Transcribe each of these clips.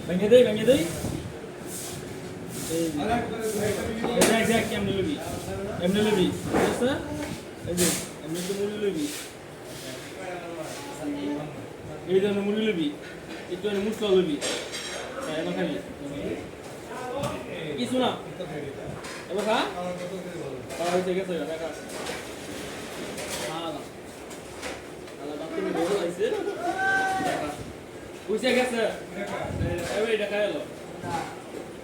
ভেঙে দেই এই দেখ কেমনে লবি এমনি লবি বুঝছ এই যে এমনি তো মুড়ি লবি এই ধরনের মুড়ি লবি একটু মুসলা লবি এবার খাবি কিছু না এবার খা হয়েছে গেছে দেখা বুঝে গেছে এবার দেখা এলো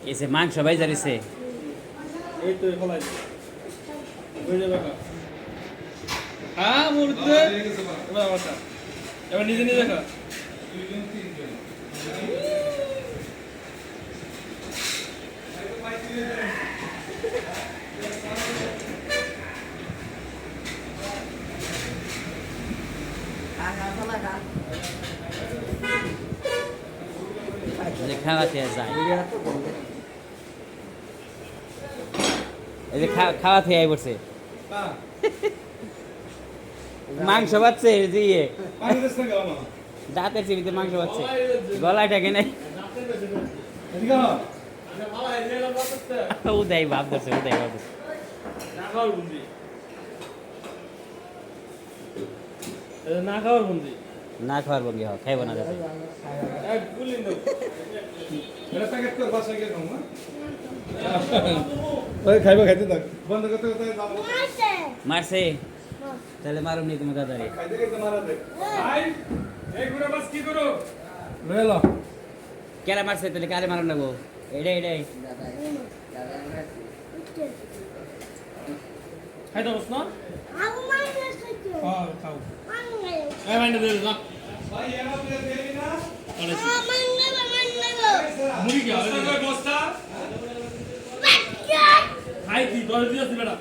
এসে মাংস ভাই জারিছে এই তো ফলাই হয়ে যাবে হ্যাঁ মুরতে এবার বসা এবার নিজে নিজে খা খাওয়াতে যায় এই যে খাওয়াতে আই পড়ছে মাংস পাচ্ছে যে ইয়ে দাঁতের চিবিতে মাংস পাচ্ছে গলাটাকে নাই উদয় ভাব ধরছে উদয় ভাব ধরছে না খাওয়ার বন্দি না খাওয়ার বঙ্গি হোক খাইব না যাতে খাইবা খাইতে থাক বন্ধ করতে মারছে তাহলে মারুম নি তুমি দাদারে কেরা মারছে তাহলে কারে মারুম লাগবো এটাই খাইতে বস না খাও এই মাইন্ড দে না মুড়ি কি হবে বস্তা খাই কি দশ দিন আছে বেটা